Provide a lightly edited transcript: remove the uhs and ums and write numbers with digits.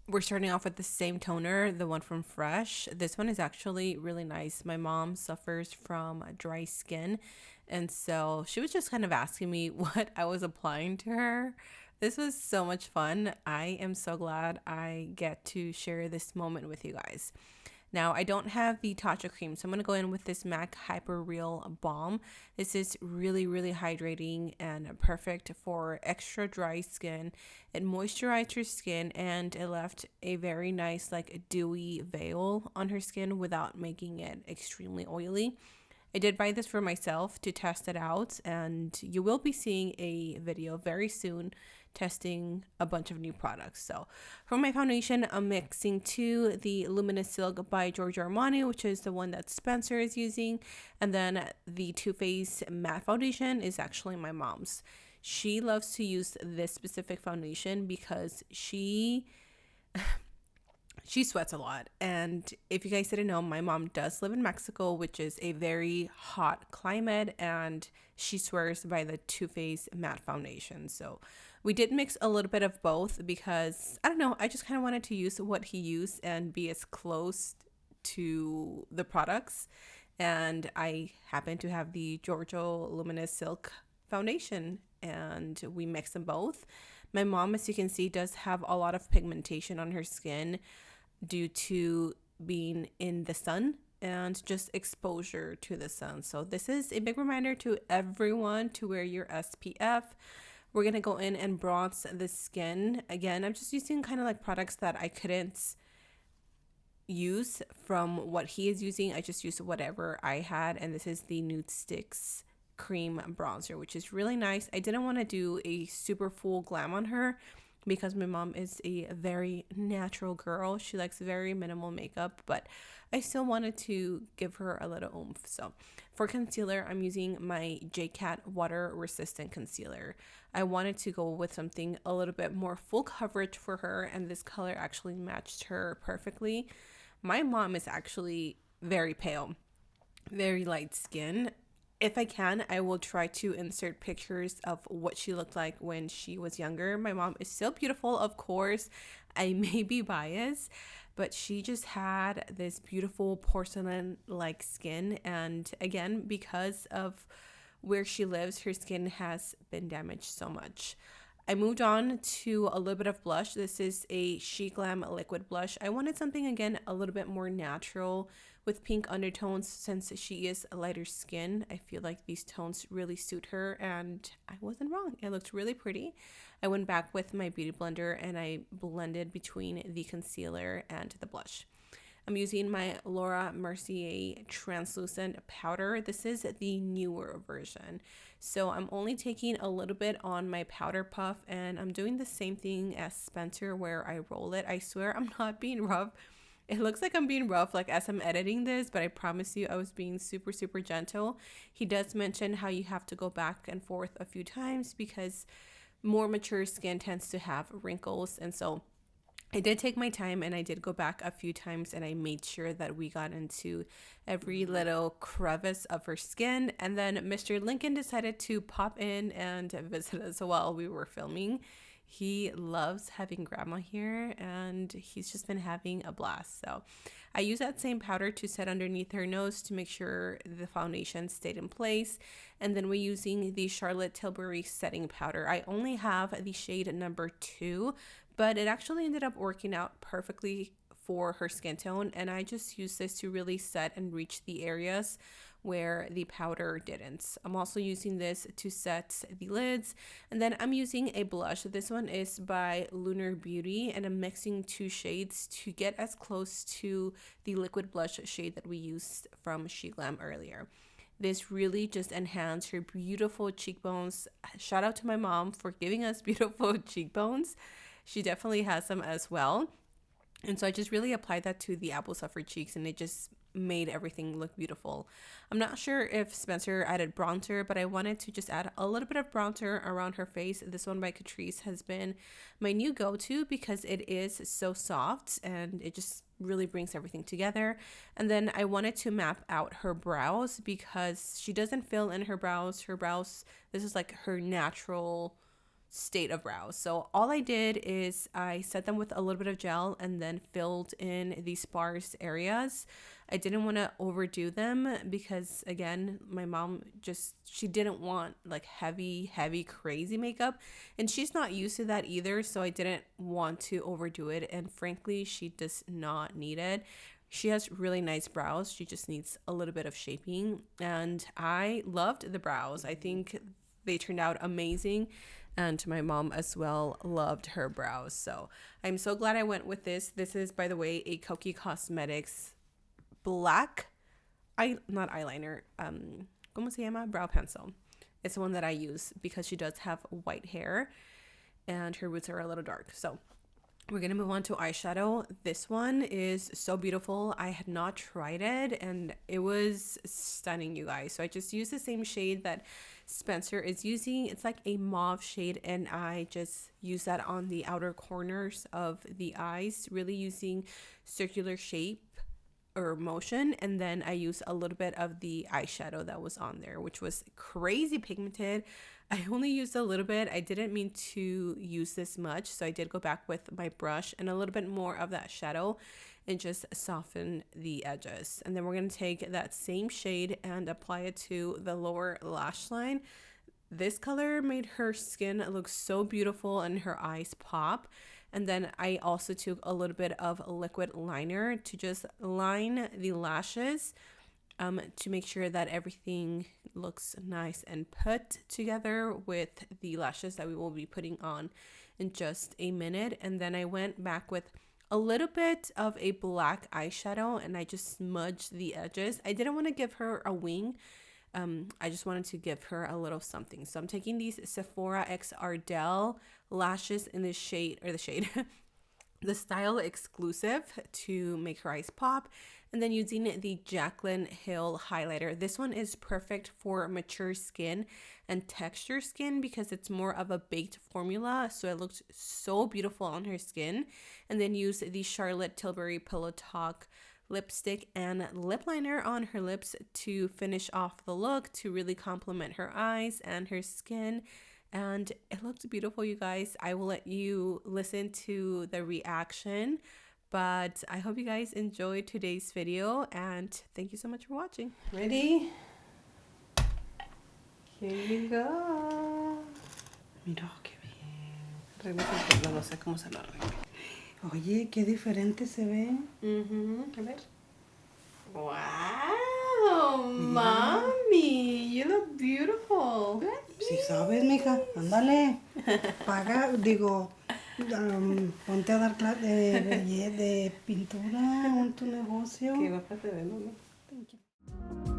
we're starting off with the same toner, the one from Fresh. This one is actually really nice. My mom suffers from dry skin, and so she was just kind of asking me what I was applying to her. This was so much fun. I am so glad I get to share this moment with you guys. Now, I don't have the Tatcha cream, so I'm going to go in with this MAC Hyper Real Balm. This is really, really hydrating and perfect for extra dry skin. It moisturized her skin and it left a very nice, like, dewy veil on her skin without making it extremely oily. I did buy this for myself to test it out, and you will be seeing a video very soon testing a bunch of new products. So for my foundation, I'm mixing to the Luminous Silk by Giorgio Armani, which is the one that Spencer is using, and then the Too Faced matte foundation is actually my mom's. She loves to use this specific foundation because she sweats a lot. And if you guys didn't know, my mom does live in Mexico, which is a very hot climate, and she swears by the Too Faced matte foundation. So we did mix a little bit of both because, I don't know, I just kind of wanted to use what he used and be as close to the products. And I happen to have the Giorgio Luminous Silk foundation, and we mix them both. My mom, as you can see, does have a lot of pigmentation on her skin due to being in the sun and just exposure to the sun. So this is a big reminder to everyone to wear your SPF. We're going to go in and bronze the skin. Again, I'm just using kind of like products that I couldn't use from what he is using. I just used whatever I had, and this is the Nude STIX cream bronzer, which is really nice. I didn't want to do a super full glam on her because my mom is a very natural girl. She likes very minimal makeup, but I still wanted to give her a little oomph. So for concealer, I'm using my J.Cat water resistant concealer. I wanted to go with something a little bit more full coverage for her, and this color actually matched her perfectly. My mom is actually very pale, very light skin. If I can, I will try to insert pictures of what she looked like when she was younger. My mom is so beautiful, of course. I may be biased, but she just had this beautiful porcelain-like skin. And again, because of where she lives, her skin has been damaged so much. I moved on to a little bit of blush. This is a SHEGLAM liquid blush. I wanted something, again, a little bit more natural with pink undertones since she is a lighter skin. I feel like these tones really suit her, and I wasn't wrong. It looked really pretty. I went back with my beauty blender and I blended between the concealer and the blush. I'm using my Laura Mercier translucent powder. This is the newer version. So I'm only taking a little bit on my powder puff, and I'm doing the same thing as Spencer where I roll it. I swear I'm not being rough. It looks like I'm being rough like as I'm editing this, but I promise you I was being super, super gentle. He does mention how you have to go back and forth a few times because more mature skin tends to have wrinkles, and so I did take my time and I did go back a few times, and I made sure that we got into every little crevice of her skin. And then Mr. Lincoln decided to pop in and visit us while we were filming. He loves having grandma here, and he's just been having a blast. So I use that same powder to set underneath her nose to make sure the foundation stayed in place. And then we're using the Charlotte Tilbury setting powder. I only have the shade number 2, but it actually ended up working out perfectly for her skin tone, and I just use this to really set and reach the areas where the powder didn't. I'm also using this to set the lids, and then I'm using a blush. This one is by Lunar Beauty, and I'm mixing 2 shades to get as close to the liquid blush shade that we used from SHEGLAM earlier. This really just enhanced her beautiful cheekbones. Shout out to my mom for giving us beautiful cheekbones. She definitely has them as well. And so I just really applied that to the apples of her cheeks, and it just made everything look beautiful. I'm not sure if Spencer added bronzer, but I wanted to just add a little bit of bronzer around her face. This one by Catrice has been my new go-to because it is so soft and it just really brings everything together. And then I wanted to map out her brows because she doesn't fill in her brows. This is like her natural state of brows. So all I did is I set them with a little bit of gel and then filled in the sparse areas. I didn't want to overdo them because, again, my mom she didn't want like heavy crazy makeup, and she's not used to that either, so I didn't want to overdo it, and frankly she does not need it. She has really nice brows, she just needs a little bit of shaping, and I loved the brows. I think they turned out amazing, and my mom as well loved her brows, so I'm so glad I went with this. This is, by the way, a Kokie Cosmetics black not eyeliner, ¿cómo se llama? Brow pencil. It's the one that I use because she does have white hair and her roots are a little dark. So we're gonna move on to eyeshadow. This one is so beautiful. I had not tried it and it was stunning, you guys. So I just used the same shade that Spencer is using. It's like a mauve shade, and I just use that on the outer corners of the eyes, really using circular shape or motion, and then I use a little bit of the eyeshadow that was on there, which was crazy pigmented. I only used a little bit. I didn't mean to use this much, so I did go back with my brush and a little bit more of that shadow and just soften the edges. And then we're going to take that same shade and apply it to the lower lash line. This color made her skin look so beautiful and her eyes pop. And then I also took a little bit of liquid liner to just line the lashes to make sure that everything looks nice and put together with the lashes that we will be putting on in just a minute. And then I went back with a little bit of a black eyeshadow and I just smudged the edges. I didn't want to give her a wing. I just wanted to give her a little something. So I'm taking these Sephora X Ardell lashes in the the Style Exclusive to make her eyes pop. And then using the Jaclyn Hill highlighter. This one is perfect for mature skin and texture skin because it's more of a baked formula. So it looked so beautiful on her skin. And then use the Charlotte Tilbury Pillow Talk lipstick and lip liner on her lips to finish off the look, to really complement her eyes and her skin. And it looked beautiful, you guys. I will let you listen to the reaction, but I hope you guys enjoyed today's video and thank you so much for watching. Ready? Here you go. Mira, qué bien. No sé cómo se lo arreglo. Oye, qué diferente se ve. A ver. Wow, mami, you look beautiful. Si sabes, mija, ándale. Paga, digo, ponte a dar clase de pintura en tu negocio. Qué guapa te ves, mami. Thank you.